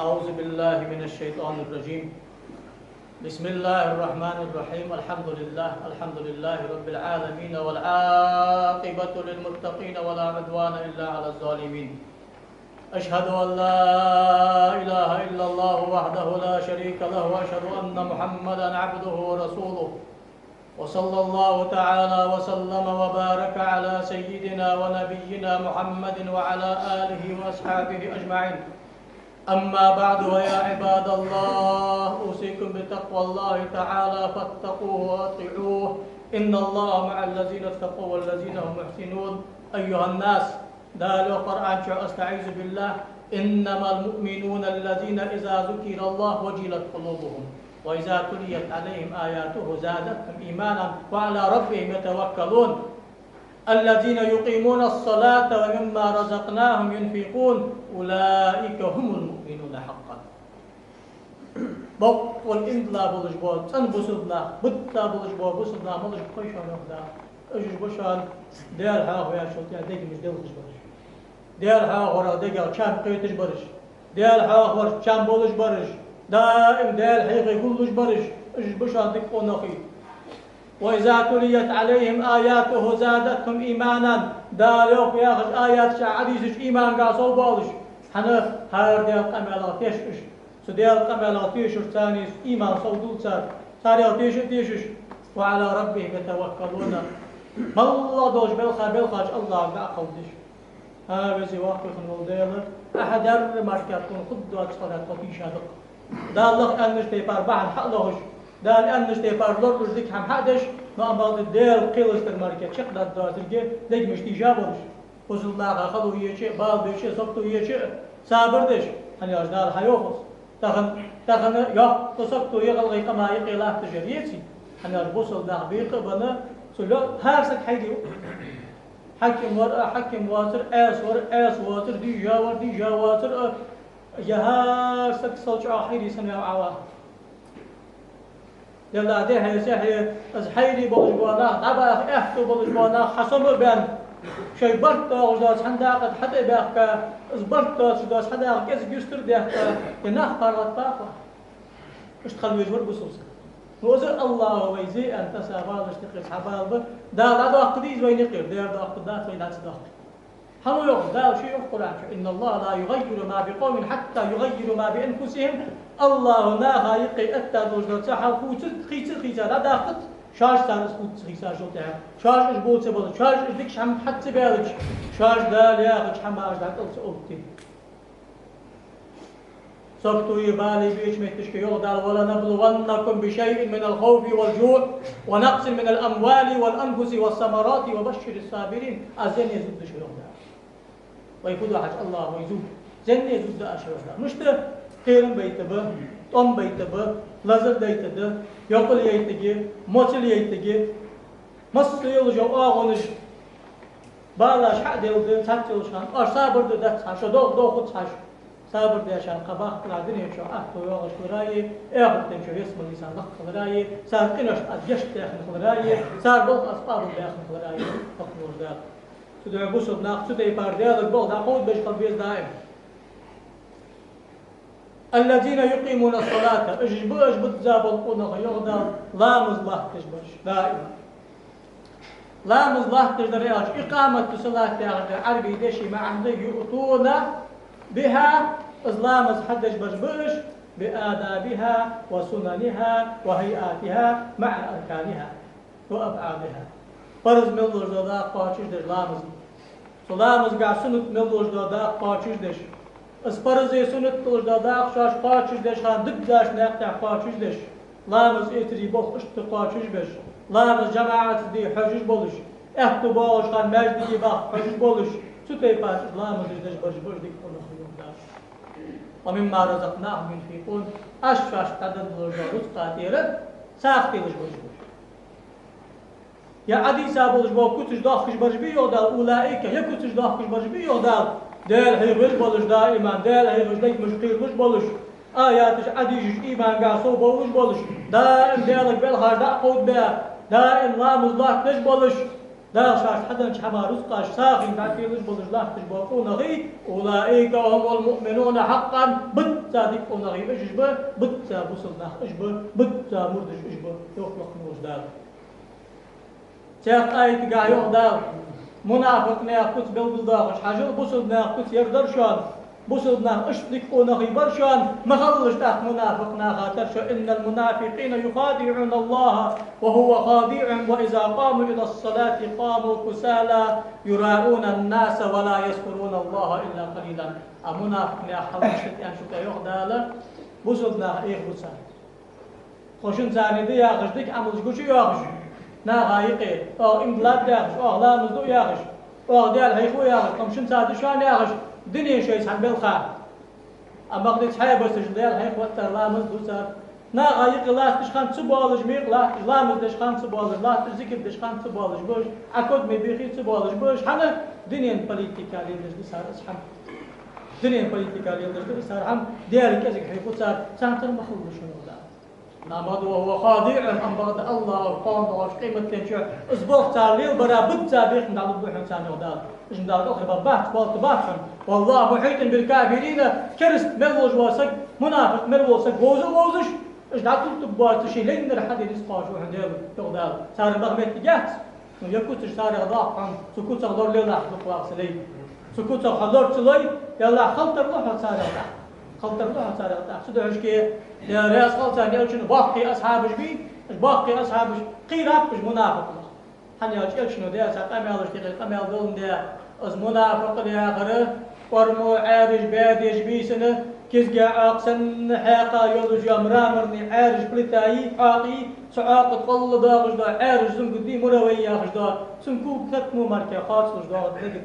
أعوذ بالله من الشيطان الرجيم. بسم الله الرحمن الرحيم. الحمد لله رب العالمين، والعاقبة للمتقين ولا عدوان إلا على الظالمين. أشهد أن لا إله إلا الله وحده لا شريك له، وأشهد أن محمدا عبده ورسوله، وصلى الله تعالى وسلم وبارك على سيدنا ونبينا محمد وعلى آله وأصحابه أجمعين. أما بعد، ويا عباد الله، أوصيكم بتقوى الله تعالى فاتقوه وأطيعوه، إن الله مع الذين اتقوا والذين هم محسنون. أيها الناس، دالوا قرآن أستعيذ بالله. إنما المؤمنون الذين إذا ذكر الله وجلت قلوبهم وإذا تليت عليهم آياته زادتهم إيمانا وعلى ربهم يتوكلون. الذين يقيمون الصلاة ومما رزقناهم ينفقون أولئك هم المؤمنون حقا. بق والإندلا بولش بول تن بوسدنا بطا بولش بول بوسدنا مولش بخيشان وخدا أجش بوشان ديال ها هو يا شوت يا ديك مش ديلش برش ديال ها هو ديال كام قيتش برش ديال ها هو كام بولش برش دائم ديال حيغي كلش برش أجش بوشان ديك قناخي. وإذا تليت عليهم آياته زادتهم إيمانا. دالوك يا أخي آيات شعديش إيمان قاسو بالش حنا هار ديال قمالاتيش سديال قمالاتيش ثاني إيمان صودول صار تيش وعلى ربهم يتوكلون. الله دوش بالخاج الله بعقلش ها بزي واقف نوديل أحد الماركات كون خدوات صلاة قطيش هذا دالله أنش تيبار بعد حقلهش دال أنش تيبار لورش ديك هم حدش ما بعد ديال قيلس الماركات شقدر داترجع ديك مش تجابرش وصل الله خلوا يشيء بعض يشيء صبتوا يشيء صابردش هني أجدال حيوفس تخن يا تصبتوا يغلق كما يقيله تجريتي هني أجبوصل ده بيق بنا سلوا هارسك حيديو حكم واتر اس واتر دي جاواتر يهارسك صوت آخري سنة عوا يلا ده هي سحي أزحيري بولجوانا طبعا إحتو بولجوانا حسب بين شيء برت وجداس حنداقة حتى بيحكا زبرت وجداس حنداقة كيس جستر بيحكا يناخ قارات طاقة إيش تخلوا يجور بسوسة وزر الله ويزي أن تسافر اشتقي حبال به دار هذا قديس وين يقير دار هذا قداس وين هتصدق حلو يوم دار شيء القرآن إن الله لا يغير ما بقوم حتى يغيروا ما بأنفسهم. الله ناها يقي أتى وجداس سحر خوتت خيت لا داخت شاش تانس خوت خيسا شو تعب شاش إيش بوت سبض شاش إيش هم حتى بيالج شاش دال يا إيش هم أجداد ألسؤتي سكتوا يبالي بيش متشكي يغدال ولا نبلونكم بشيء من الخوف والجوع ونقص من الأموال والأنفس والثمرات وبشر الصابرين. أزين يزود شيء ويقول حج الله ويزود زين يزود أشياء مش ده خيرن بيتبه طم بيتبه لازر بيتبه يقول ييتجي موتل ييتجي مصر يلجو آغونش بالاش حد يلده تاتيلشان أرصابر ده تحش دو خد تحش صابر ديشان قباح قلادين يشو أحتو يوغش خلراي إيغل تنشو يسم اللسان لق خلراي صار إنش أدجشت داخل خلراي صار بلط أصطاب داخل خلراي فقنور داخل سدو يبوسد ناق سدو يبار ديالك بلط أقود بيش قلبيز دائم. الذين يقيمون الصلاة اجبت زابل قنغ يغدر لامز الله تجبرش دائما لامز الله تجدر ياش إقامة الصلاة يغدر عربي ديشي ما عنده يؤتون بها إسلام حدش بجبرش بآدابها وسننها وهيئاتها مع أركانها وأفعالها. فرز ملوش دا قاچش دش لامز سلامز قا سنت ملوش دا قاچش دش اسپرز سنت ملوش دا شاش قاچش دش خان دب داش نقطع قاچش دش لامز اتري بوخ اشت قاچش بش لامز جماعت دي حجج بولش احتو باش خان مجدي باخ حجج بولش سوتي باش لامز دش بجبر ديك ومما رزقناهم ينفقون أشفاش قدر رزق قاتيرا ساختي لجبر يا عدي سابو لجبر كتش داخش برجبي يودال أولئك يا كتش داخش برجبي يودال ديل هي غل بولش دائما ديل هي غل مشقير وش بولش آياتش عديش إيمان قاسو بولش بولش دائم ديلك بالخارج دا قود بها دائم لامز الله تش بولش دار شاش حدا حما رزقاش ساخن بعد في وجه بلجلاح تجبوقون غي أولئك هم المؤمنون حقا بتا ونغي أجبه بتا بوصلنا أجبه بتا مردش أجبه يخلق نوش دار تيق آية قاع يغدار منافق ناقص بالبلداغش حاجة بوصل ناقص يردرشان بوصل ناقص ونغي برشان مخلش تحت منافق ناقاترش إن المنافقين يخادعون الله وهو خادع وإذا قاموا إلى الصلاة قاموا كسالى يراءون الناس ولا يذكرون الله إلا قليلا المنافق ناقص يعني شو كيغداله بوصل ناقص إيه بوصل خوشن زاني دي ياغش ديك عملش كوشي ياغش ناغايقي أو إمدلات ياغش أو لا مزدو ياغش أو ديال هيخو ياغش قمشن سادشان ياغش دنيا شيء سحب بالخا أما قديت حياة بس ديال هيخو أكتر لا مزدو سار ناغايقي لا تشخان تسبوالج ميق لا مزد تشخان تسبوالج لا تزكر تشخان تسبوالج بوش أكود مبيخي تسبوالج بوش حنا دنيا بوليتيكا ليندش صار أسحب دنيا بوليتيكا ليندش صار هم ديال كذا هيخو صار سانتر مخلوش شنو ده نعمد وهو خاضع أم بعد الله قام وش قيمة تنشأ أسبوع تالي وبرا بتسا بيخ ندعو بوحن ساني ودار إيش ندعو أخر ببات بالت باتشن والله محيط بالكافرين كرست ملوج واسق منافق ملوج وزش إيش دعو تبغى تشي لين الحد يسقاش وحن ديال يقدر صار مغمت جات يكوتش صار غضاق عن سكوت صغدور ليلا حلق سلي سكوت صغدور سلي يلا خلط الروح صار غضاق خلط الروح صار غضاق سدعش كي يا رياس خلطان يلشن باقي أصحابش بي باقي أصحابش قيرابش منافق حن يلشنو ديا سقام يالش تقل قام يالدون ديا از منافق ديا غره ورمو عارج باديش بيسنه كيزقا عاقسن حاقا يولج يامرامرني عارج بلتاي حاقي سعاق تقل داغش دا عارج زنق دي مروي ياغش دا سنكو كتمو ماركا خاص دا نقد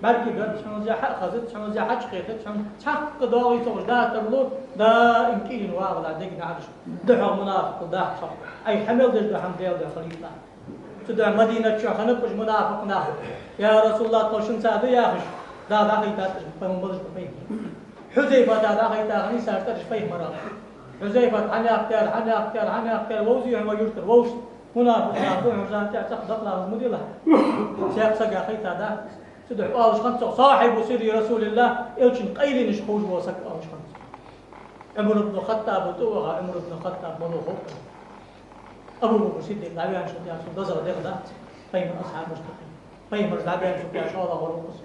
بلكي قد شنو زي حق خزت شنو زي حق قيتت شنو حق داوي توش دا ترلو دا يمكن واغلا ديك نعرش دحو منافق دا حق اي حمل دش حم ديال دا خليفه تدع مدينه شو خنبش منافق ناخذ يا رسول الله توشن ساده ياخش دا خيتات فهم بلش بفيه حذيفه دا خيتا غني سارتش فيه مرا حذيفه حنا اختار ووزي هو يشتر ووش منافق ناخذ حزام تاع تقدر لا مديله شيخ سقا خيتا دا تدعو آلش خمسة صاحب سر رسول الله إلشن قيلين شخوش وسك آلش خمسة عمر بن الخطاب توغا عمر بن الخطاب ملوخ أبو بكر صديق لعبيان شو تيا شو دزر دغدات بين أصحاب مستقيم بين مرز لعبيان شو تيا شو الله ورقص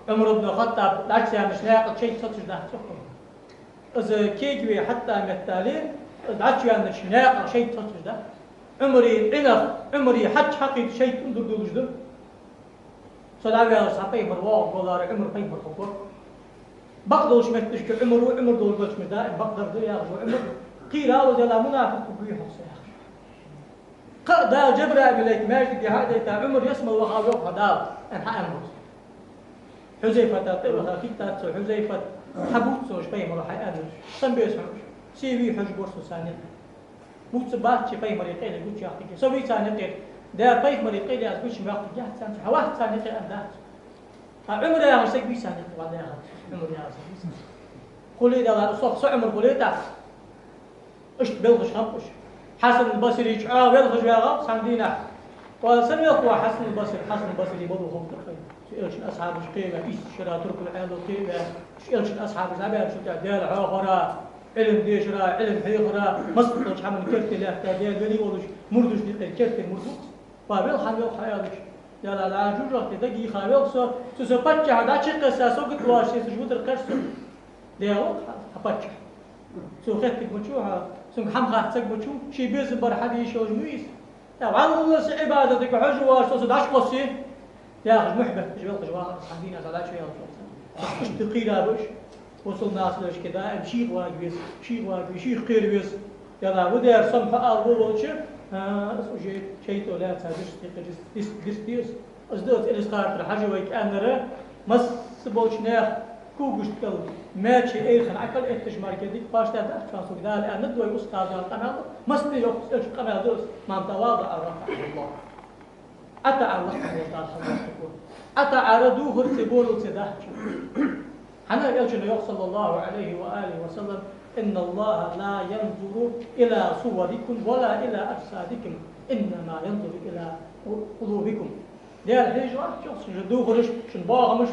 عمر بن الخطاب لعش يا مش لاقط شيء تصدق ده تحكم إذا كيجي حتى مثالين لعش يا مش لاقط شيء تصدق ده عمري حج حقي شيء تندر ده صلاة صحابي مرواق دولار عمر بين مرخوك بقدر شمت تشك عمر دول قلت مدائم بقدر ده ياخذ عمر قيل وجلا منافق بيه حصيح قدا جبر ملك ماجد هذا تا عمر يسمى وخاوق هذا انحى امر حذيفه تطيب خاكيت تاتسو حذيفه حبوت سوش بين مرح انا سم بيسمعش سي في حج بورسو ثاني مصبات شي بين مريقين قلت يا اخي سوي ثاني ده بيت مريقين يا كل شيء وقت جات ثاني حواس ثاني أندات عمر يا مسك بيسان ولا يا عمر يا مسك قولي ده صح عمر قولي ده ايش بلغش خبش حسن البصري بلغش يا غاب ساندينا وسمي اخوه حسن البصري برضه هم تخيل ايش اصحاب قيمه ايش شرا ترك العين قيمه ايش اصحاب زعبان شو ديال عاقره علم ديشرا علم حيقرا مصدر حمل كرت لا ديال ولي ولش مردش دي كرت مردوس فابل حمل حيالش يا لا جوجا تدقي خاوي سو تسبتش هذا شيء قصه سو قلت واش سجود القرص ديو حبتش سو خدت بتشوها سو حم خاصك بتشو شي بيز بر حدي شو جميس طبعا الله عبادتك حج واش سو داش قصي يا اخي محبه جبل جوار عندنا صلاه شويه مش تقيله بش وصل ناس ليش كذا شيخ واجبس شيخ خير بس يلا ودير سمح الله شيء ولا تاجس ديس أصدقت الإسقاط الحاجة ويكأنره مس بوشناخ كوجش كل ماشي أي خن عقل إتجمار كذي باش تبدأ تفاصيل ده لأن ندوي أستاذ القناة مس تيجي القناة دوس ما تواضع رفع الله أتى الله تعالى أتى عردوه ارتبول وتده حنا يلجن صلى الله عليه وآله وسلم إن الله لا ينظر إلى صوركم ولا إلى أجسادكم إنما ينظر إلى قلوبكم ديال الهجرة شخص جدو خرج شن باغمش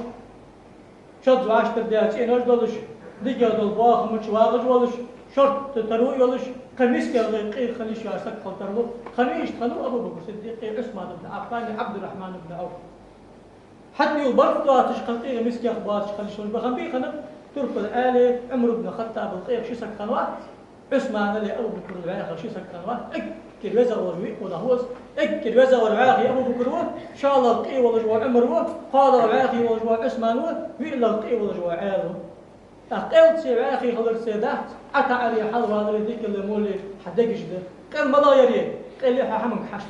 شد عشتر ديال سينوش دولش ديجا دول باغمش واغج ولش شرط تروي ولش قميص كالغي قي خليش ياسك خلترلو خليش خلو أبو بكر الصديق عثمان بن عفان عبد الرحمن بن عوف حتى يبرد تشقل قي قميص كأخبار تشقل شون بخنبي خنب ترك الآلة عمر بن الخطاب القيق شي سكنوات عثمان اللي أبو بكر العاقل شي سكنوات أكد وزر وجوي وضهوز أكد وزر والعاقي أبو بكر إن شاء الله القي والجوع عمر قال العاقي والجوع عثمان وإلا القي والجوع عاله قلت سي عاقي خلر سيدات عطى علي حلوة هذا ذيك اللي مولي حدقش ده قال ملا يري قال لي حمك حشت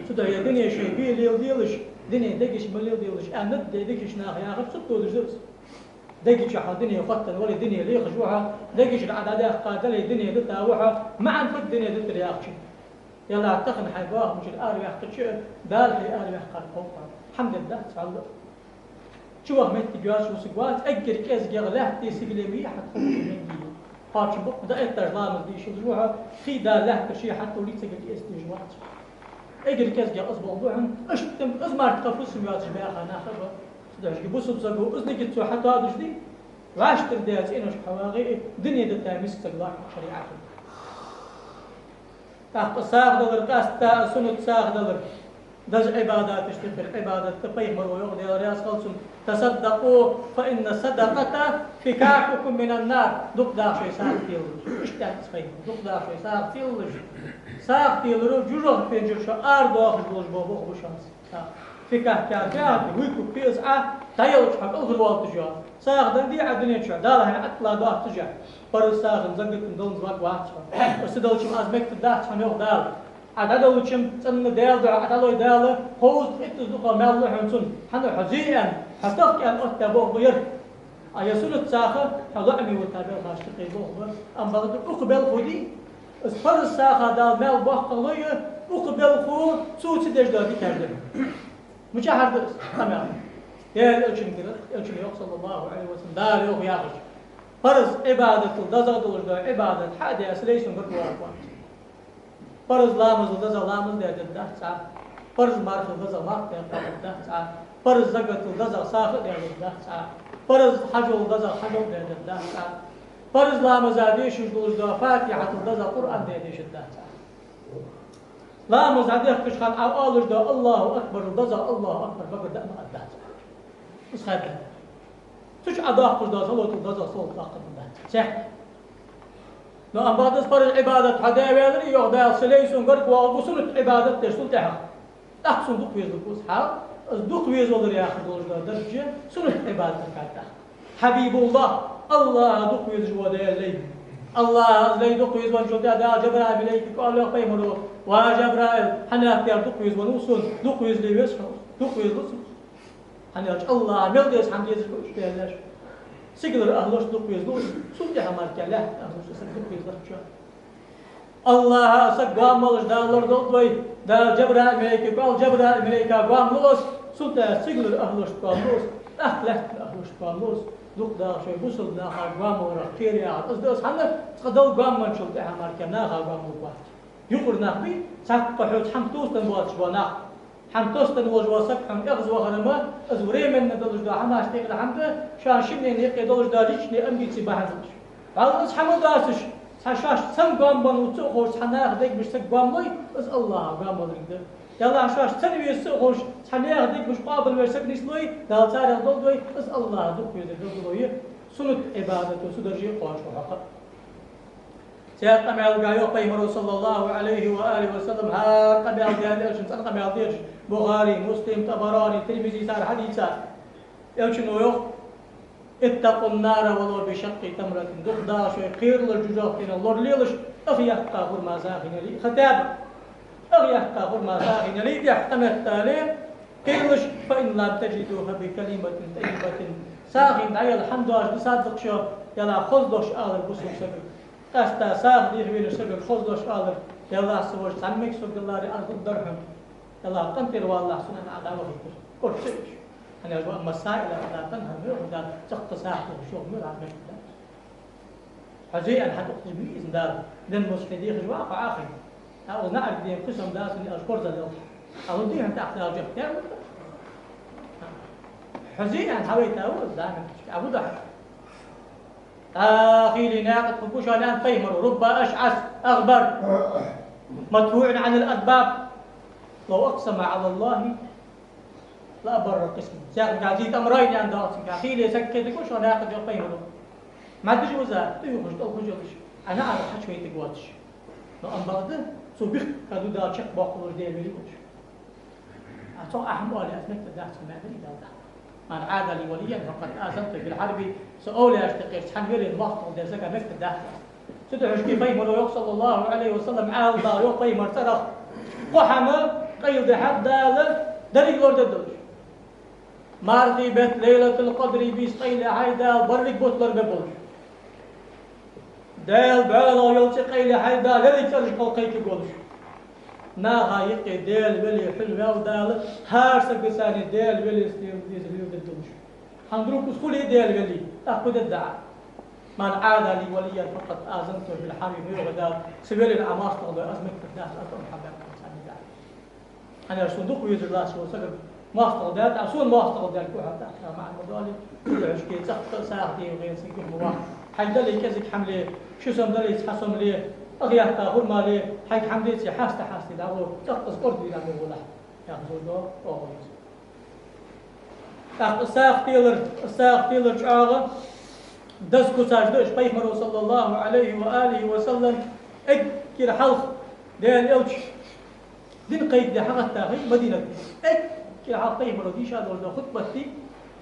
سدى الدنيا شيء بي ليل ديلش دنيا دقش مليل ديلش أنا دقش ناخي أخذ ستة دجوز دقش على الدنيا فتن ولا الدنيا ليه خجوعها دقش العدادة قاتل الدنيا دتاوحها ما عن فد الدنيا دت رياقش يلا اعتقن حيباه مش الآر يحقق شيء بال في آر يحقق فوقها الحمد لله تعالى شو أهمية تجارة وسقوات أجر كيس جغله تيسيقلمية حتى من هاتش بق ده الترلام دي شو زروعها خيدا له كشيء حتى وليت سجل استجوات أجر كيس جغ أصبح موضوعهم أشتم أزمار تقفل سميات جماعة أنا خبر ده جبوس بزقو أزني جت حتى هذا جدي وعاش ترديات إنه حواغي دنيا دتاميس سجلاك شريعة تحت ساق دلر كاستا سنة ساق دلر دز عبادات اشتغل عبادات تبيه مرويوغ دي رياس خلصم تصدقوا فإن الصدقة فكاككم من النار دق دا شوي ساق تيلر اشتغل تسخيم دق دا شوي ساق تيلر ساق تيلر جوجوغ بينجر شو أرض واخش بوش بوبوخ بوشانس فكاه كافيات ويكو بيزعة تايلش حق أغل والت جوا ساق دندي عدنين شو دالها أطلع دوات تجع برز ساق نزقت ندون زواج واحد شو وسدل شو أزمك تدات شو يوغ دال عدالو وشم تسمى دال عدالو دال خوز إتز دخل مال حنسون حنا حزيئا حتى كان أتبوه بير أيسون ساخة حضعمي وتابع خاشتقي بوه أم بغد أقبل خودي اسفر الساخة دال مال بوحقلية أقبل خو سوتي ديش دادي كردم مشاهد تمام يا الشن كده الشن يوصل صلى الله عليه وسلم دار يوم ياخذ فرض عبادة الدزر دول عبادة حادث ليس من قبل فرض لامز الدزر لامز ده ده ساعة فرض مارك الدزر مارك ده ساعة فرض زقة الدزر ساخ ده ساعة فرض حجر الدزر حجر ده ساعة فرض لامز عديش يجوز ده فاتحة الدزر قرآن ده ديش ده ساعة لامز عديش كشخان أولش ده الله أكبر الدزر الله أكبر بقدر ده ما ده بس هذا تش أداق الدزر صوت الدزر صوت أكبر ده صح لو أن بعد أسفر العبادة حدا يبادر يهدا سليسون قرق وأبوسون عبادة ترسل تحق تحسن دق ويز دقوس حال دق ويز ودر ياخذ دولج درجة سنة عبادة كذا حبيب الله الله دق ويز جوده الليل الله زي دق ويز وجوده دا جبرائيل إليك قال له قيمه وجبرائيل حنا اختيار دق ويز ونوصل دق ويز ليوس دق ويز وصل حنا الله ملدس حمد يزكوش بيلاش سيقدر أهلوش دق ويز دوس سوتي حمار كله أهلوش دق ويز دش الله سقام مالش دالر دوتوي دا جبرائيل إليك قال جبرائيل إليك قام لوس سوتا سيقدر أهلوش قام لوس أهلك أهلوش قام لوس دق دا شيء بوصل دا قام ورا خير يا أصدقائي حنا تقدر قام من شلت حمار كنا قام وقت يقول نخبي ساق حوت حمتوس تنبوش بنا حمتوس تنبوش وسق حم أخذ وخرما أزوري من دلش دا حنا أشتغل حمد شان شبني نيق دلش دا ليش أمي تبعدش بعض حمد داسش ساشاش سن قام بنو تخوش حنا أخذك مش تقام لي بس الله قام بنو يلا شاش تنوي السخوش حنا أخذك مش قابل ورسك نسلوي دا تاري دلدوي بس الله دق يدلدوي سنة عبادة وسدرجي قاش وحق سياق قمع القايو قيمر صلى الله عليه وآله وسلم ها قمع القايو شمس قمع القايو بخاري مسلم طبراني ترمذي صار حديثا يوشنو يوخ اتقوا النار ولو بشق تمرة دقدا شوي خير للجوجاف كنا الله ليلش أخي قاهر ما زاخن لي ختاب أخي قاهر ما زاخن لي يحتمل التالي كيلش فإن لم تجدوها بكلمة طيبة ساخن عيال الحمد لله بصادق شو يلا خذلش آل البسوك سبب أستا ساخ دي هوين سبب خذلش آل يلا سوش سمك سوق الله أرض الدرهم يلا تنتر والله سنن عداوة كرسيش أنا أقول مسائل لا تنهم يوم تقط ساحة وشوف مر عم يشتغل حزيئا حتى أخذ بإذن دار للمسلمين واقع آخر أو نعرف دين قسم داس اللي أشكر ذا أو دين تحتاج جهة حزين عن حويت أول دائما أبو ده آخي لناقد خبوش الآن فيمر رب أشعث أغبر مدفوع عن الأدباب لو أقسم على الله لا بر قسم ساق جازيت أمرين عند راسك أخي لي سكت كوش ناقد فيمر ما تجوزها تيجي خش أو خش أنا على حشوي تقواتش لو أنبغده صبح كادو دا شق باقول دير مليوش أتو أحمل أثناء تدعس ما أدري دا من عاد لي وليا فقد آذنت في الحرب سأولي أشتقي تحمل الوقت دير زكا مفت دا سدحش كيف يمر صلى الله عليه وسلم عال دا يقي مرترخ قحمة قيد حد دال دريق لورد الدوش مارتي بيت ليلة القدر بيسقيل عيدا برلك بوتلر ببولش دال بعلا يلتقي لحيدا لذي ترش قلقيك قولش ناها يقي دال ولي حلوة ودال هارسك بساني دال ولي استيو دلدوش هندروك اسكولي دال ولي أخذ الدعاء من عاد لي وليا فقد آذنته في الحرب وغدا سبيل العماس تغضي أزمك في الداخل أكبر محبك أنا صندوق ويزر الله شو سبب ما استغدات أصول ما استغدات كوها تحت مع المدالي كل عشكي تخطر ساعتي وغير سيكون مواقع حي دلي كذك حملة شو سم دلي حسم لي أغياه تاخر مالي حي حملة سي حاسة لعو تخطس أرضي لعو ولا يأخذوا دور أوهيز تخط الساق تيلر شعاغة دسكو ساجدوش بيخمرو صلى الله عليه وآله وسلم اكل حلق ديال إلش دين قيد دي حقا تاخي مدينة اكل حلق بيخمرو دي شادور دو خطبتي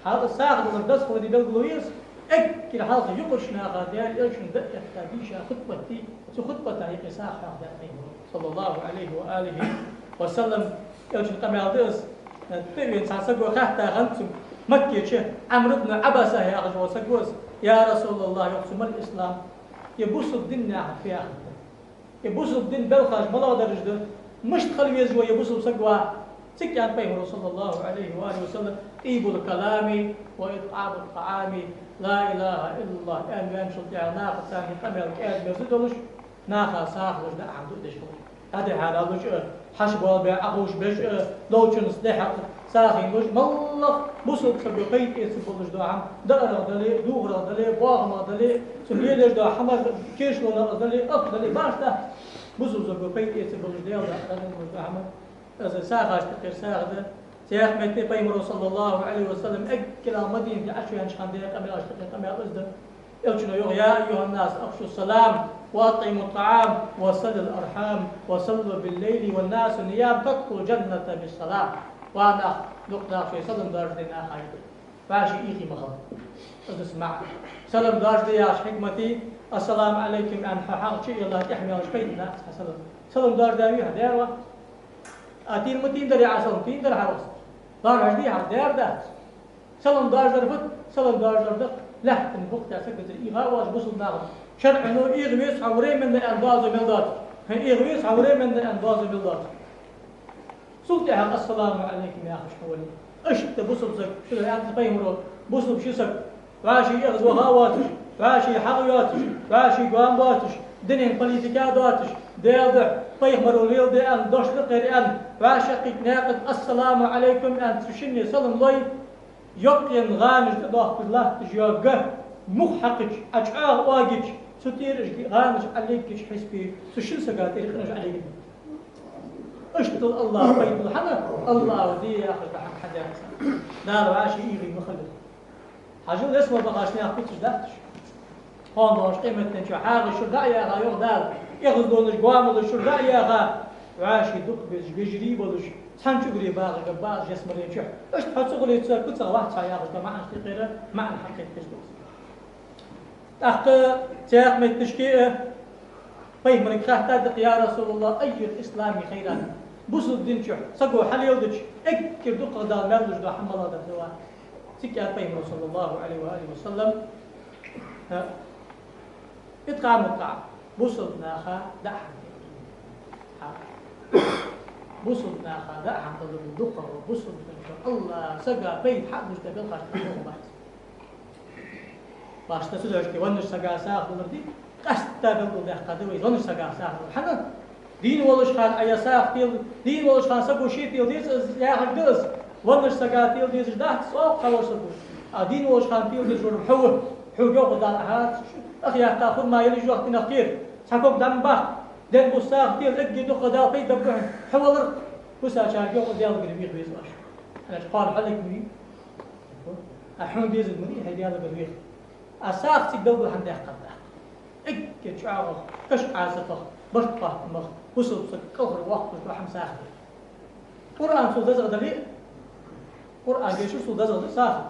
هذا الساق دور دسكو دي بلغلويس اكل حلق يقرش ناغا ديال إلش ندقيا ديشا خطبتي سو خطبتا يقي ساقا صلى الله عليه وآله وسلم إلش نقمي ديس تبين ساسقو خاحتا غنتم مكي شيء عمرو بن عبسة يا أخي وسقوس يا رسول الله يقسم الإسلام يبوس الدين في آخر يبوس الدين بالخارج ملا درجة مش تخلي يزوى يبوس بسقوا سكان بيه صلى الله عليه وآله وسلم طيب الكلام وإطعام الطعام لا إله إلا الله أن يمشط يعني ناقة ثاني قمر كاد يزدلش ناقة ساخ وجد عبد الدشوي هذا حال لوش حشبوا بأخوش بش لوشن سلاح ساخين لوش ملخ بوسط سبقيت يسبولش دعم دقر دلي دوغر دلي باغما دلي سميلش دع حمر كيش ولا دلي أب دلي باشتا بوسط سبقيت يسبولش ديال دعم إذا ساخاش تقير ساخ ده سياخ متى بيمر صلى الله عليه وسلم أكل مدينة عشوة هنشخان ديال قبل أشتقي قبل أصدر يلشنو يا أيها الناس أخشوا السلام وأطعموا الطعام وصلوا الأرحام وصلوا بالليل والناس نيام تدخلوا الجنة بالصلاة وأنا نقطة في سلم دارجنا خير فاشي إيخي مخل اسمع سلم دارجي يا حكمتي السلام عليكم أن حق شيء الله تحمي وشكيتنا سلم سلم دارجي هديروا أتين متين دري عسلم تين در حرس دارجي هدير ده سلم دارجي رفت سلم دارجي رفت لا الوقت أسكت الإيغاء واش بوصل ناقص شرع إنه إيغويس حوري من الأنباز وملدات هن إيغويس حوري من الأنباز وملدات سلطة حق السلام عليكم يا أخي شحولي أشت بوصل سك شو اللي أنت فيمرو بوصل بشو سك راشي يغزو هاواتش راشي حقياتش راشي قوامباتش دنين بوليتيكاداتش ديضع فيمرو ليل دي أن دوش لقرئان راشقك ناقد السلام عليكم أن تشني سلم لي يقين غانش تضاف بالله تجيوغه محقق أجعاه واجج ستيرش غانش عليك حسبي سشل سقاتير خنش عليك اشتل الله بيت الحنا الله ودي يا أخي بحق حدا يحسن دار عاشي إيغي مخلد حاجة الاسم بغاشني أخبتش داتش هون باش قيمة نشو حاغي شرداء يا أخي يوغ دال يغزدونش قوامل شرداء يا أخي وعاشي دق بجري بولش سانشو غري باغ باغ جسم رينشو اش تحصل غلي تسكت واحد ساياغ ما عندي غيره ما عن حقيقة تشدوس اخ تاخ من تشكي طيب من خاطر يا رسول الله اي الاسلام خيرا بوس الدين شو سقوا حل يودج اكر دق دال مالوش دو حمل هذا الدواء سكي طيب صلى الله عليه واله وسلم اطعام الطعام بوسنا خا دح بوصلنا خداع عن طلب الدقة وبوصل الله سجى بيت حق مش تبين خاش باش تسوي عشتي ونش سجى ساخ ولدي قست تبين ده قدوي ونش سجى ساخ حنا دين ولش خان أيساق تيل دين ولش خان سبو شيء تيل ديز يا خدس ولش سجا تيل ديز ده صوب خلاص سبو دين ولش خان تيل ديز ورحوه حوجو قدام هات أخي تأخذ ما يلي وقت نخير سكوب دم بخ دين بوساق تيل لقي دو قدام في دبوع حولر بوسا شارجو قدام قريب يخبز واش أنا قال حلك مني أحمد ديز مني هدي هذا قريب أساق تقدر عند قدام إك شعار كش عازفه برقة مخ وصل كهر وقت وحم ساخر قرآن سود زغ دليل قرآن جيش سود زغ ساخر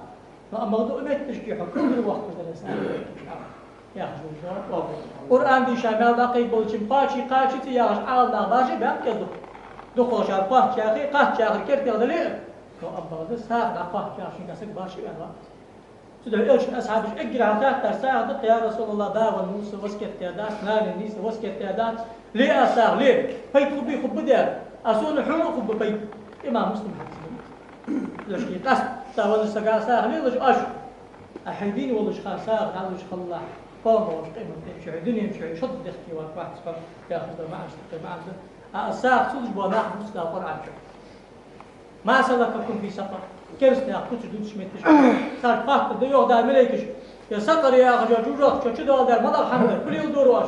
ما موضوع ما تشجيع كل الوقت ده ساخر يا أخي قرآن دي شامل باقي بولشين قاشي تياش عالنا باجي بام كذب دخول شار قاش يا أخي قاش يا أخي كيف يغدلي لو أبغى ده ساخر قاش يا أخي كسك باشي أنا تدعي إيش أصحابش أجرى عطاك ترساعد يا رسول الله داول موسى وسكت تعداد نال النيس وسكت تعداد ليه أساغ ليه هاي طلبي خب بدأ أسون حمو خب بيت إمام مسلم حسين ليش كي قصد تاول السجا أساغ ليه ليش أش أحدين ولش خاساغ على ليش خلا قام وش قيمة تمشي الدنيا مشي شد دختي واحد صفر ياخذ معه أساغ صدق بناخ مسلا قرآن ما سلككم في سقر كرسنا كنت دوت شمتش صار فاقد ديو دا ملكش يا سقر يا غجا جوجو شو دو دا مدى الحمد كل يوم دور واش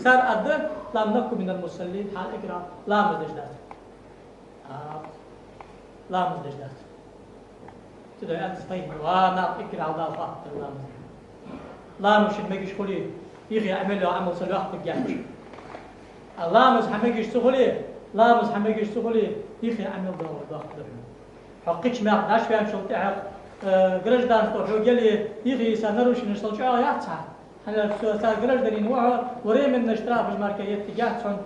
صار أد لم نكن من المصلين حال إقرا لا مدجدات لا مدجدات تدعي أنت طيب وانا إقرا دا فاقد لا مش مجيش خلي يخي عمل عمل صلاح بجاش الله مش حمجيش سخلي لا مش حمجيش سخلي يخي عمل دور ضغط حقيقش ما قداش فهم شو تعب قرجدان توحو قال يغي سنروش نشتغل ياتسع هلا صار قرجدان نوع وري من نشترا في الماركه تجاه شون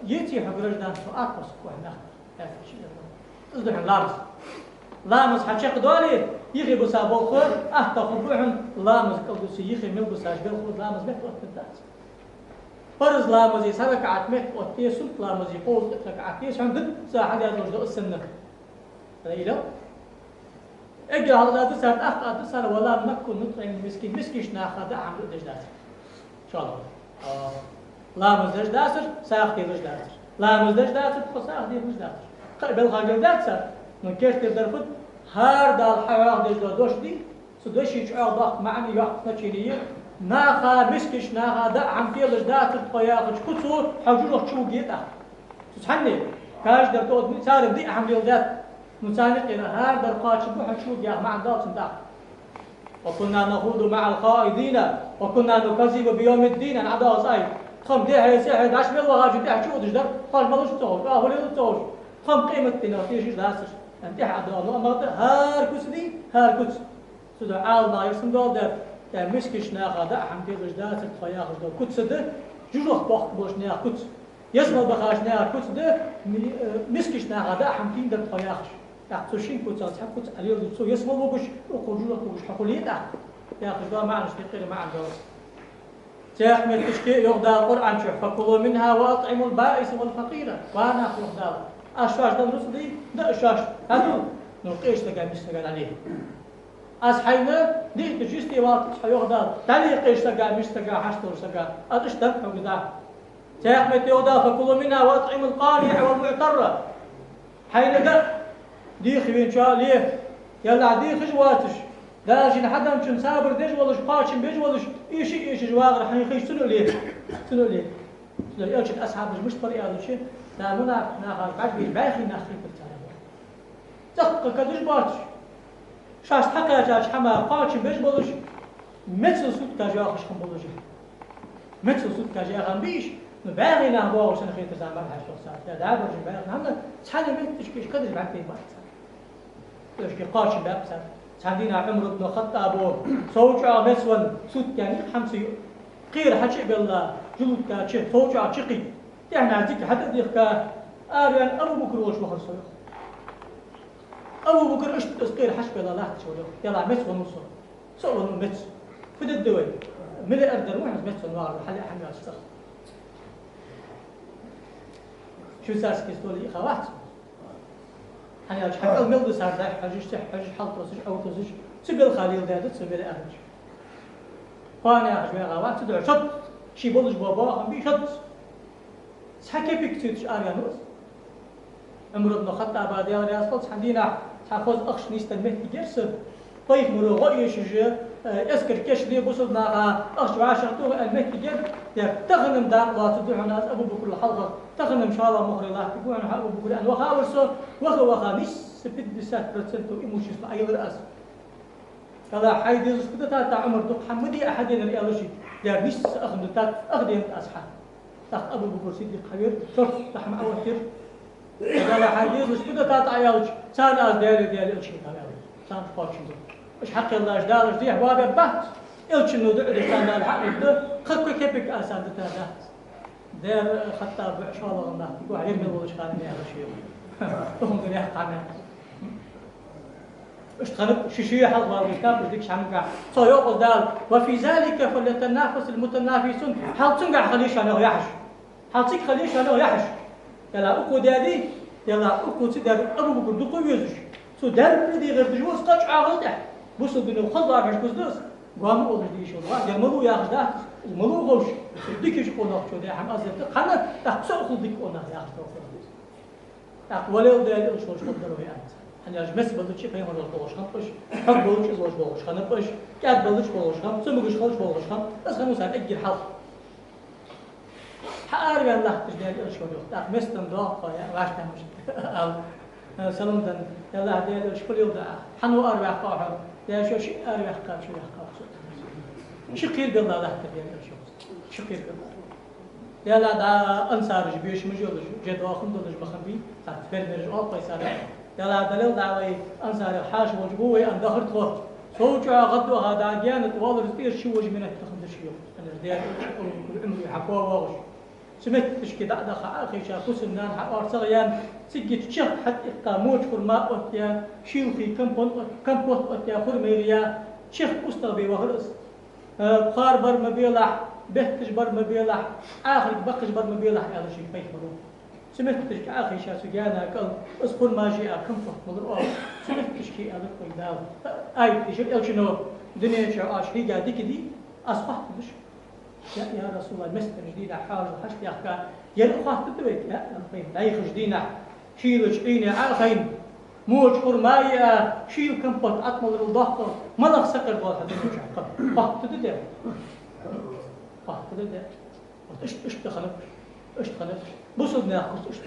يتي حق قرجدان سو اقص وحنا هذا الشيء تصدق لامس حشق دولي يغي بسابو خور تخبوهم لامس قدس يغي من بساج بالخود لامس بيت وقت فرز لامس يسبك عتمت وتيسل لامس يقول لك عتيس عند ساحه هذا السنه ليلو اجل هذا تسال اخ تسال ولا نكون نطعم المسكين مسكيش ناخذ عمل دجدات ان شاء الله لا مزدج داسر ساختي دجدات لا مزدج داسر خساختي دجدات قبل خاجل داسر من كيف تقدر فد هار دال حياه دجدات دوشدي سدوشي شعار ضغط معني يوقف نتشيليه ناخذ مسكيش ناخذ عم في دجدات الطياخ كتسو حجوج شو جيتا تسحني كاش در تود صار بدي عم يلدات نسانق إلى هذا القاتش بوحد شو جاء مع الدار سنداق وكنا نخوض مع القائدين وكنا نكذب بيوم الدين أنا عدا صاير خم ده هي سهل داش بالله هاجي ده شو دش ده قال ما لوش تقول هو اللي تقول خم قيمة تناقيش داسش أنت عدا الله ما هار كسدي هار كس سودا عالنا يرسم ده ده مسكش ناخذ حمد الله جدات الخياخ ده كس ده جوجو بوق بوش ناخذ كس يسمع بخاش ناخذ كس ده مسكش ناخذ حمد الله الخياخ تحتشين كنت أصحاب كنت اليوم بتسو يسمع وبش وقولوا وبش حقولي ده يا أخي ده معنا شتيقي معنا ده تأحمل تشكي يغدى القرآن شوف فكلوا منها وأطعموا البائس والفقير وأنا أخذ ده أشواش ده الرسل ده أشواش هذول نلقيش تجا مستجال عليه أصحينا دي تجستي وقت يغدى تالي قيش تجا مستجال حشتور تجا أدشتم حقدا تأحمل يغدى فكلوا منها وأطعموا القانع والمعتر حين ده دي خوين شاليه يلا دي خجواتش داجين حدا مشن صابر ديج ولش قاشم بيج ولش ايش جواغر حين خيش سنو ليه ياش اصحاب مش طريقه هذا الشيء لا منا ناخذ بعد باخي ناخذ تق كدش باتش شاش حقا جاش حما قاشم بيج ولش متس سوت كاجاخش خم ولش متس سوت كاجاخم بيش باغي نهبو عشان خيط زعما حشو ساعه دابا باغي هم شحال من تشكيش قدر بعد في بعد ليش قاش بابس عندنا عمر بن الخطاب صوجا مسون سوت يعني خمسة قير حشي بالله جلود كاتش صوجا شقي يعني عندك حتى ديك آريان أبو بكر وش وخر صويخ أبو بكر إيش قير حش بالله لا تشوله يلا مسون وصل سووا مس في الدول ملء أردر واحد مسون وار حل أحمد الصخر شو ساس كيستولي خوات أنا أشحن الملد صار ده حجش حلط وسج أو تسج سبيل خليل ده سبيل أهج فأنا أخش بيا غوات تدعو شط شي بولش بابا هم بيشط سحكي بيكتيش أريانوس عمر بن الخطاب بعد يا رياض عندنا تأخذ أخش نيستن مهدي جرسد طيب مرو غيش اسكر كش دي بوصلنا أخش وعشرتو المهدي جر تغنم داق واتدعو ناس أبو بكر الحلقة تغنم إن شاء الله مخري الله تقول أنا أبو بكر أن وخاورسو وخانيس سبيد سات برسنتو إيموشيس أي رأس كذا حيدي زسكتة تا عمر دق حمدي أحدنا الإيالوشي دار نيس أخدمتات أخدمت أصحاب تاخ أبو بكر صديق خبير شرط تحم أوتر قال حديث مش بدها تعيالش سان أز ديالي إلش كتابي سان فاشين إيش حق الله جدال جديه بابا بحث إلش إنه دعي كان الحق ده خك كيفك أسان ده دير خطاب إن شاء الله الله يقول عليه من وش كان يا شيء هم كان يحكي عنه اشتغلت شيء حظ والكتاب بدك شامك سيقول دال وفي ذلك فليتنافس المتنافسون حال تنقع خليش أنا ويحش حال تك خليش أنا ويحش يلا أكو دادي يلا أكو تدار أبو بكر دقو يوزش سو دار بدي غير تجوز قاش عاقل ده بوصل بينه خضار مش كوزدوس قام أول دي شو واحد يملو ياخذ ده الملو غوش ديك شو قلنا شو ده حم أزل خنا تحسب خذ ديك قلنا ياخذ ده ولا ده شو قدروا يعني أنا أجمس بلوش شيء فيهم البلوش خم بش حب بلوش إزواج بلوش خم بش كاد بلوش بلوش خم سمجش خلش بلوش خم بس خموس هاد أجر حظ حارب الله تجدي الأشهر يختار مستن ضاقة يا راشنا مش أو سلمتن يلا هدي الأشهر يوضع حنو أربع قاعد يا شو شيء أربع قاعد شو يحقق شقير بالله الله تجدي الأشهر شقير بالله يلا دا أنصار جبيش مجول جد واخم دولش بخبي تعتبر نرجع قيصر يلا دليل دعوي أنصار الحاش وجبوي أن دخلت خور سوچا غدو هذا جانت والله رزقير شو وجه منك تخدش يوم أنا رديت عمري حقوا واغش سمعت فيش كده دخل أخي شاكوس النان حوار صغيان سجت شخ حتى قاموش خرماء وتيا شيوخي كم بوت وتيا خرميريا شخ أستغبي وغرس بخار بر مبيلح بهتش بر مبيلح آخر بقش بر مبيلح يا رشيد فيش مرو سمعت فيش كأخي شاسجانا كل أذكر ما جاء كم فوت مدر سمعت فيش كي أذكر قيداو أي تشوف إلشنو دنيا شو عاشري قاعد كدي أصبحت مش يا رسول الله مستر جديد حاول وحشت يا أخي يا الأخوات تدويت يا أخي لا يخرجدينا شيل شقينا عارفين موج قرماية شيل كم بط أطمر الضغط ما لك سكر قال هذا مش عقب فقط تدي فقط تدي إيش تخلف إيش تخلف بوصل ناقص إيش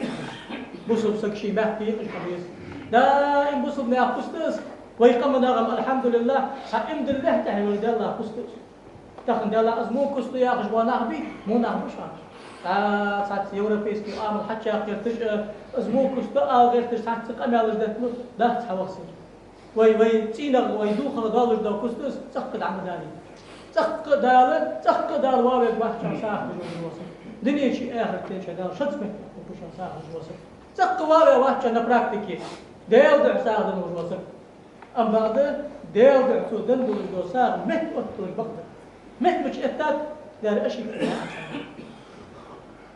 بوصل سكشي ما في إيش خبيث دائم بوصل ناقص تس ويقام نغم الحمد لله الحمد لله تحيي ولد الله قصتس تاخن دالا أزمو كستو يا خشبوا نخبي مو نخبش فاش ساعات يوروبيسكي عامل حتى غيرتش أزمو كستو غيرتش ساعات قام يالج دتلو لا تحوصل وي تينا وي دوخ دالج دا كستوس تقد عم دالي تقد دال واو واحد ساعة بجوز وصل دنيا شيء آخر تيجي دال شتمه وكش ساعة بجوز وصل تق واو واحد أنا براكتيكي دال دع ساعة بجوز وصل أم بعد دال دع سودان بجوز ساعة مت أطول بقدر مش أتاد دار أشي كمية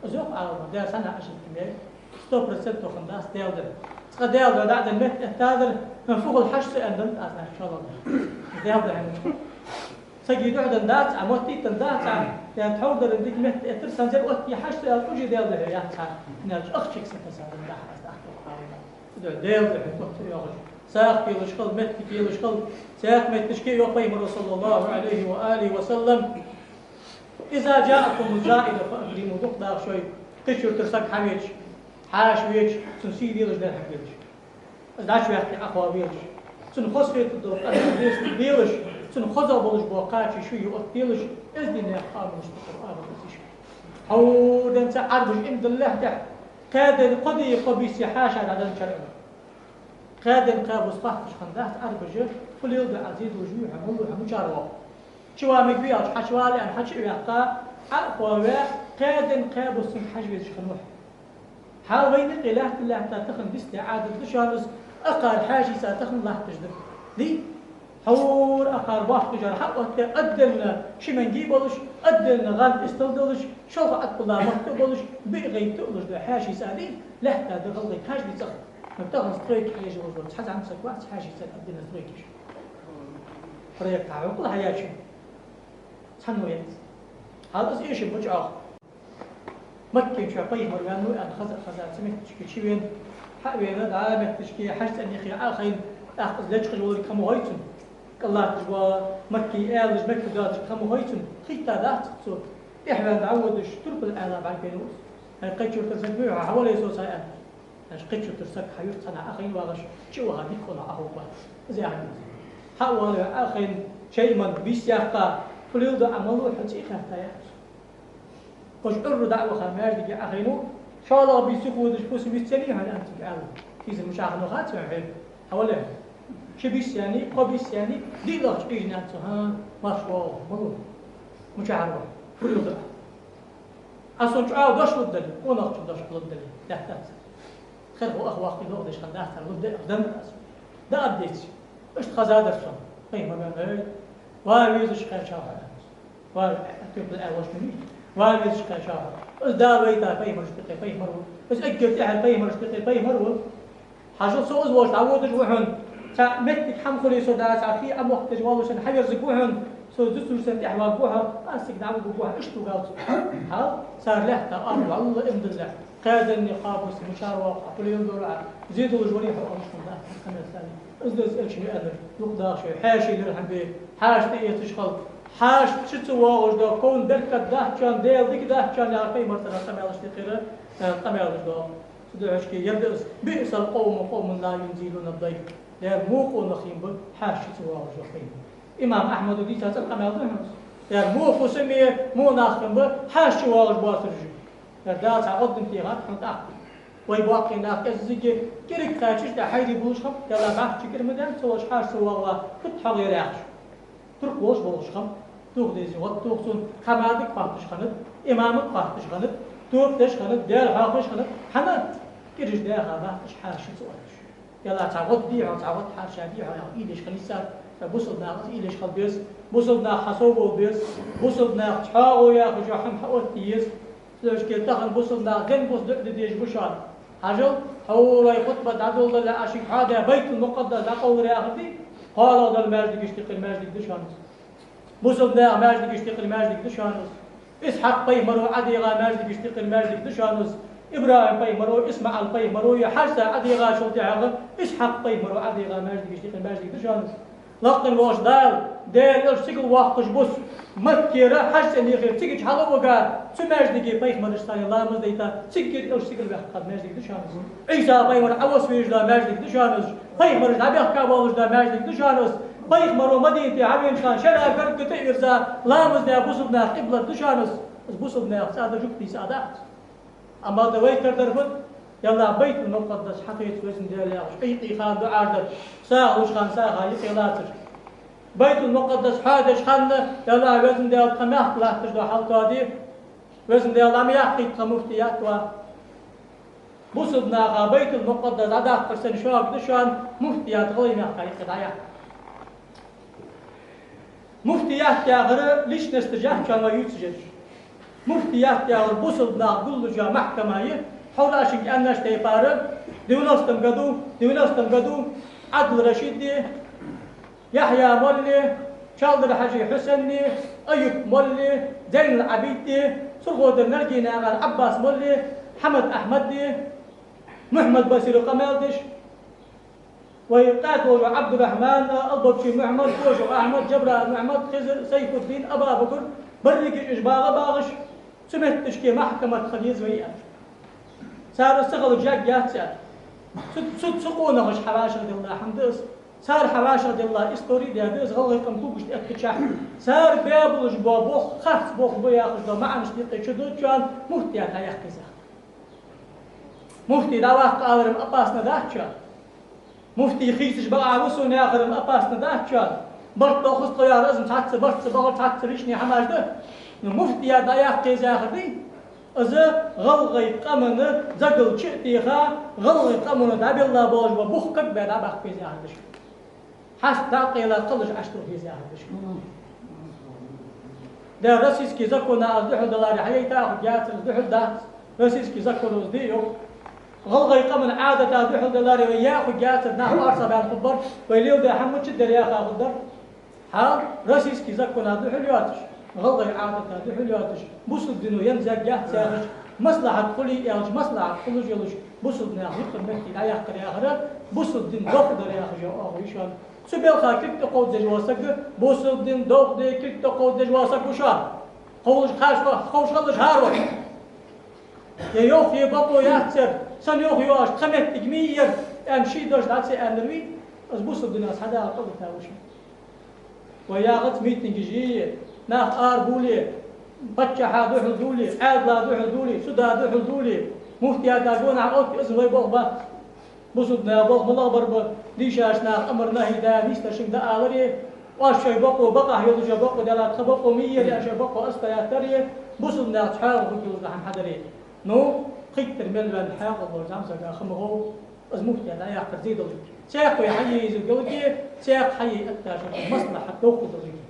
أزوق على الله دار سنة أشي كمية ستوب رسالة وخنداس ديال تقد ديال بعد المت أتاد من فوق الحشر أندن أصلا إن شاء الله ديال يعني سجيدوا عند دات عموتي تندات يعني تحول در ديك مت أتر سنجر وقت حشر أوجي ديال ده يعني نرجع أخشك سنتساعد ده أصلا ديال ده وقت ياخذ ساق في وشقل مت في وشقل ساق مت تشكي يقيم رسول الله عليه وآله وسلم إذا جاءكم الزائد فأقدموا دقدار شوي تشور ترسك حميج حاش ويج تنسيدي لجدار حقيج داش ويحكي أقوى ويج تنخص في الدرق أنا بيس بيلش تنخذ بلش بوقاتي شو يقتلش إذن يقام القرآن بسيش أو دنت عربش إمد الله تحت كاد قضي قبيس حاشا على الشرع قادم قابوس قاحش خندات أربجة فليود عزيز وجوه عمله مجاروا شوامك بياش حشوالي أن حش يحقا أقوى قادم قابوس حجبيز خنوح حاوين قلاه الله تخن باستعادة دشانس أقار حاجي ساتخن الله تجدر دي حور أقار باح تجار حقا أدلنا شمنجي بولش أدلنا غالب استلدلش شوف أطلع مكتب بولش بغيب تقلش ده حاجي سادين لا تدغل حاجي بيتخن مبتغن ستريك حاجة وجود حاجة عم سكوات حاجة سد أدينا ستريكش فريق تعاون كل حياة شو سنويات هذا إيش المجعة مكة شو قيم مريانو أن خزع سمعت تشكي وين حقين دعامة تشكي حشت أن يخي آخين أخذ لجخ جوال كم هايتون كلا تجوا مكة آلج مكة دات كم هايتون خيتا دات صو إحنا نعودش ترب الآلام على البينوس هاي قيتشو ترسك حوالي سوساي أنا هاي قيتشو ترسك حيوت صنع أخين واغش شو هذي كنا أهوبا زي عندي حوالي أخين شيء من بيسياقة فليود عملوا حتى إخاطة قش أرد دعوة خماج دي أخينو شاء الله بيسوقوا دشبوس بيستني هل أنت قال كيس المشاعر نخات يعني حوالي شو بيس يعني قبيس يعني دي لا تيجي ناتو ها ما شاء الله ملو مشاعر فليود أصلا شو داش ودل وناقش داش ودل تحت خير هو أخواقي لو داش خداه ترى قدام ده أبديت إيش تخزادر شو قيمة من واريزش كشاهد وارتب الأوش مني واريزش كشاهد إصدار بيتا في مرشتقي في مرو بس أجر تحل في مرشتقي في مرو حاجة صوز واش تعودش وحن متك حمخلي صدا ساخي أم وقت جوالش حجر زكوحن سو زوج سنت أحوال بوها أسك دعوة بوها إيش تقاط ها صار له تأمل الله إمد الله قاد النقاب والمشاروة كل يوم دور زيدوا الجوري حق الله كما الثاني ازدز الشيء أدر يقدر شيء حاشي للحبي حاش تيجي تشغل حاش شتوا وجدا كون دركة ده كان ديل ديك ده كان يعرفي مرتنا قميلش تقيرة قميلش ده سدوعش كي يبدأ بئس القوم قوم لا ينزلون الضيف لا موق نخيم بل حاش شتوا وجدا خيم إمام أحمد ودي تاس القميل ده لا موق سمي مو ناخيم بل حاش شتوا وجدا باترجي لا ده تعقد انتهاء حنت أحد ويباقي ناقص زيجي كريك خاشش ده حيدي بوشخم يلا بعد شكر مدام سواش حاش سوا كنت حغير يعش ترك وش بوشخم توخ ديزي وقت توخسون خمادك فاحتش خند إمامك فاحتش خند توفتش خند دير حاقش خند حنا كريش ده خمادش حاش سواش يلا تعود بيع تعود حاش بيع إيدش خليسات بوصل ناقص إيدش خل بيس بوصل ناق حسوبه بيس بوصل ناق حاقو يا خجاحم حقوت تيس لوش كي تاخن بوصل ناق جن بوصل ديش بوشان حجل حول خطبة دعوة الله أشيك هذا بيت المقدس أقول يا أخي قال هذا المجد يشتغل المجد دشانس بوصلنا مجد يشتغل المجد دشانس إسحاق بيمرو عديغا مجد يشتغل المجد دشانس إبراهيم بيمرو إسماعيل بيمرو يحرس عديغا شلتي إسحاق بيمرو عديغا مجد يشتغل المجد دشانس لقن واش دال ارسقل واقش بوس مكيرة حرس اللي غير تيجي تحلو وقا تمجدي بيت مرستاني الله مزديتا تيجي ارسقل بحق مجدك دشانس عيسى بيمر عوس فيج لا مجدك دشانس بيت مرج عبيخ كابولج لا مجدك دشانس بيت مرو مدينتي عبين شان شرع فرق تئرزا لا مزدي بوسبنا قبلة دشانس بوسبنا سادة جبتي سادات أما دويت تردرفت يلا بيت المقدس حقيت وزن ديالي عيقي خان دعاردر ساغ وش خان ساغ يقي لاتر بيت المقدس حادش خان يلا وزن ديال قماح لاتر دو حلقة دي وزن ديال عم يحقي قمفتيات و بوصدنا بيت المقدس عدا قرسن شوق دشان مفتيات غلي يحقي قضايا مفتيات يا غير ليش نستجاه كان ويتسجل مفتيات يا غير بوصدنا كل جا محكمة حول أشيك أنش تيفارق ديونستم قدو عدل رشيدي يحيى مولي شالدر حجي حسني أيوب مولي زين العبيدي سرغود النرجينا عباس مولي حمد أحمدي محمد بصير قمالدش ويقاتل عبد الرحمن البطشي محمد كوشو أحمد جبران محمد خزر سيف الدين أبا بكر بريك إجباغ باغش سمعت تشكي محكمة خليز ويأت صار استغل جاك ياتسع سد سقونا مش حواشر دي الله حمدس صار حواشر دي الله استوري دي هذا غلط كم توقش تأكتشح صار بيابلش بوخ خاص بوخ بياخذ ده معنى شديق شدود كان مفتي هذا يحكي مفتي دا واحد قادر أباسنا داتشان مفتي خيسش بقى عوسون ياخذ أباسنا داتشان برت أخذ طيار لازم تعت برت بقى تعت ريشني حماش ده مفتي هذا يحكي زاخري إذا غلغي قمنا زقل شئتيها غلغي قمنا دعبي الله بوج وبخك بعد عبخ في زاهدش حس تعطي لا قلش عشتر في زاهدش ده رسيس كي زكونا أزدحو دلاري حيي تاخد جاتر أزدحو ده رسيس كي زكونا أزديو غلغي قمنا عادة أزدحو دلاري وياخد جاتر ناخد أرصى بان خبر ويليو ده حمد شدر ياخد خبر حال رسيس كي زكونا أزدحو الياتش غلغي عادة أزدحو الياتش بوصل دينو ينزق جاه ساغش مصلحة كلي يا مصلحة كل جلوش بوصل ناخذ مكتي لا يحقر يا آخر بوصل دين دقدر يا أخي أو يشان سبيل خاكت تقود دجواسك بوصل دين دقدر كت تقود دجواسك وشان خوش خلش هارو يا يوخ يبقو يحسب سن يوخ يواش خمت تجمير أمشي دوش داتسي أندروي از بوصل دين أصحاب قبل تاوش ويا غت ميتنج جي ناخ بولي بچه ها دو حدولي عادلا دو حدولي سودا دو حدولي مفتي هاكاقون عقوك اسم ويبوغ با بصدنا بوغ ملغبر با ديشاش ناخ امر نهي دا نيستشن دا آوري واش شي بقو بقى هيولو جا بقو دالات خبقو مية يا شي بقو استا ياتري بصدنا تحاول غيولو لحن حدري نو قيتر ملوان حاقل ورزامسا خمغو از مفتي هذا ياقر زيدو شيخ يحيي يزوجي شيخ حيي التاشر مصلحة توقف الرجل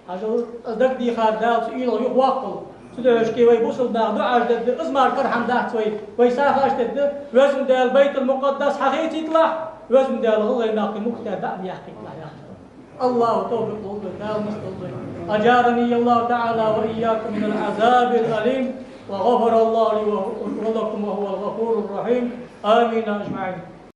هذا أصدق دي خار دال سئيل يخواقل سدوش كي ويبوصل ناخدو عجدد إزمار كرحم داحت ويساخ عجدد وزن دال بيت المقدس حقيقي يطلع وزن دال غلغي ناقي مختار دعم يحقي يطلع الله توفيق الله تعالى مستوضي أجارني الله تعالى وإياكم من العذاب الأليم وغفر الله لي ولكم وهو الغفور الرحيم آمين أجمعين.